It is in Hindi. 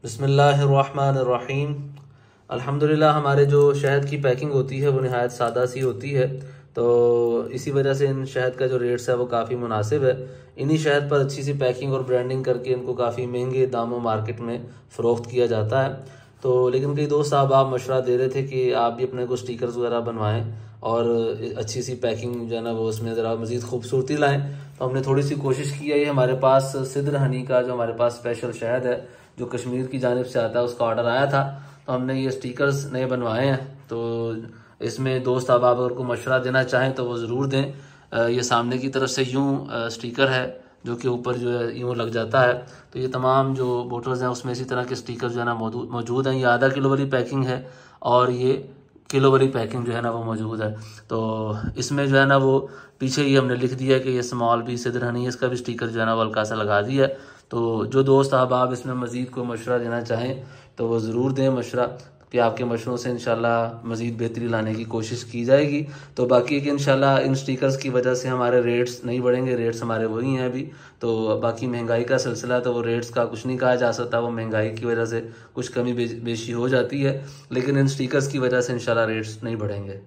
बिस्मिल्लाहिर्रहमानिर्रहीम। अल्हम्दुलिल्लाह हमारे जो शहद की पैकिंग होती है वो नहायत सादा सी होती है, तो इसी वजह से इन शहद का जो रेट्स है वो काफ़ी मुनासिब है। इन्हीं शहद पर अच्छी सी पैकिंग और ब्रांडिंग करके इनको काफ़ी महंगे दामों मार्केट में फ़रोख्त किया जाता है। तो लेकिन कई दोस्त साहब आप मशवरा दे रहे थे कि आप भी अपने को स्टिकर्स वगैरह बनवाएं और अच्छी सी पैकिंग जो है ना वो उसमें ज़रा मज़ीद खूबसूरती लाएं। तो हमने थोड़ी सी कोशिश की है। ये हमारे पास सिद्र हनी का जो हमारे पास स्पेशल शहद है जो कश्मीर की जानिब से आता है उसका ऑर्डर आया था, तो हमने ये स्टिकर्स नए बनवाए हैं। तो इसमें दोस्त आप अगर को मशवरा देना चाहें तो वो ज़रूर दें। ये सामने की तरफ से यूं स्टिकर है जो कि ऊपर जो है यूं लग जाता है। तो ये तमाम जो बोटल्स हैं उसमें इसी तरह के स्टिकर जो है ना मौजूद हैं। ये आधा किलो वाली पैकिंग है और ये किलो वाली पैकिंग जो है ना वो मौजूद है। तो इसमें जो है ना वो पीछे ही हमने लिख दिया है कि ये स्मॉल बी सिद्र हनी, इसका भी स्टिकर जो है ना वो हल्का सा लगा दिया है। तो जो दोस्त आप इसमें मज़ीद को मशवरा देना चाहें तो वो ज़रूर दें मशवरा, कि आपके मशवरों से इंशाल्लाह मज़ीद बेहतरी लाने की कोशिश की जाएगी। तो बाकी कि इंशाल्लाह इन स्टिकर्स की वजह से हमारे रेट्स नहीं बढ़ेंगे, रेट्स हमारे वही हैं अभी। तो बाकी महंगाई का सिलसिला है तो वो रेट्स का कुछ नहीं कहा जा सकता, वो महंगाई की वजह से कुछ कमी बेशी हो जाती है, लेकिन इन स्टिकर्स की वजह से इंशाल्लाह रेट्स नहीं बढ़ेंगे।